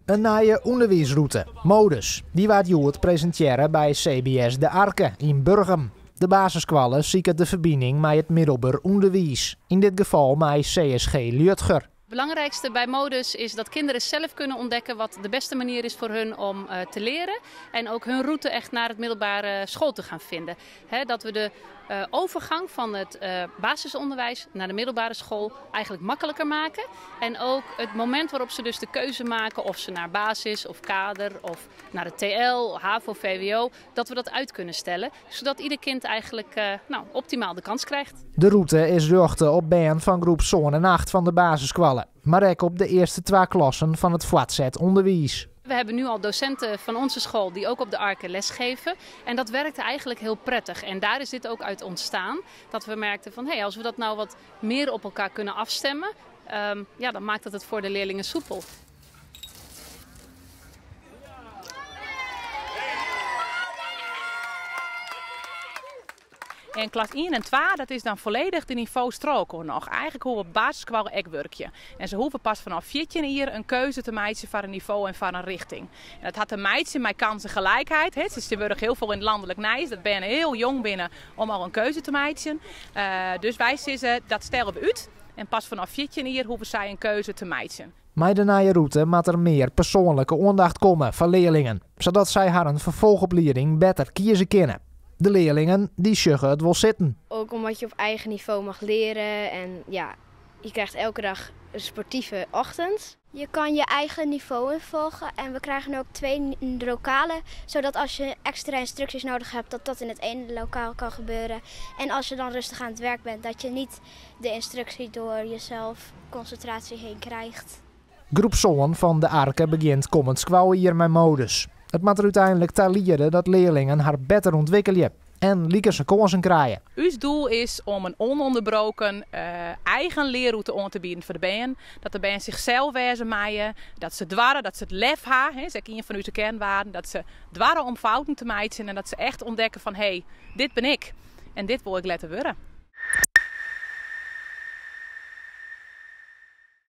Een nieuwe onderwijsroute, Modus, die wordt Joert presenteren bij CBS De Arke in Burgum. De basisscholen zieken de verbinding met het middelbaar onderwijs, in dit geval met CSG Liudger. Het belangrijkste bij Modus is dat kinderen zelf kunnen ontdekken wat de beste manier is voor hun om te leren. En ook hun route echt naar het middelbare school te gaan vinden. Dat we de overgang van het basisonderwijs naar de middelbare school eigenlijk makkelijker maken. En ook het moment waarop ze dus de keuze maken of ze naar basis of kader of naar het TL, HAVO, VWO, dat we dat uit kunnen stellen. Zodat ieder kind eigenlijk optimaal de kans krijgt. De route is gericht op band van groep 7 en 8 van de basisscholen, maar ook op de eerste 2 klassen van het voortgezet onderwijs. We hebben nu al docenten van onze school die ook op de Arke lesgeven. En dat werkte eigenlijk heel prettig. En daar is dit ook uit ontstaan. Dat we merkten van als we dat nou wat meer op elkaar kunnen afstemmen, dan maakt het voor de leerlingen soepel. En klas 1 en 2, dat is dan volledig de niveau stroken nog. Eigenlijk hoe we op basisschool ook werken. En ze hoeven pas vanaf 14 hier een keuze te maken voor een niveau en voor een richting. En dat had een meisje met kansengelijkheid. Ze worden heel veel in het landelijk nijs. Dat ben heel jong binnen om al een keuze te maken. Dus wij zeggen dat stellen we uit. En pas vanaf 14 hier hoeven zij een keuze te maken. Met de nieuwe route moet er meer persoonlijke aandacht komen van leerlingen, zodat zij haar een vervolgopleiding beter kiezen kunnen. De leerlingen die sjuggen het wel zitten. Ook omdat je op eigen niveau mag leren en je krijgt elke dag een sportieve ochtend. Je kan je eigen niveau involgen en we krijgen ook 2 lokalen, zodat als je extra instructies nodig hebt, dat in het ene lokaal kan gebeuren. En als je dan rustig aan het werk bent, dat je niet de instructie door jezelf concentratie heen krijgt. Groep 7 van de Arke begint komend squouwen hier met Modus. Het moet er uiteindelijk te leren dat leerlingen haar beter ontwikkelen en lieken ze kansen krijgen. Ons doel is om een ononderbroken eigen leerroute aan te bieden voor de band. Dat de band zichzelf wezen maaien, dat ze dwarren, dat ze het lef hebben, dat is een van onze kernwaarden, dat ze dwarren om fouten te maken en dat ze echt ontdekken van dit ben ik en dit wil ik laten worden.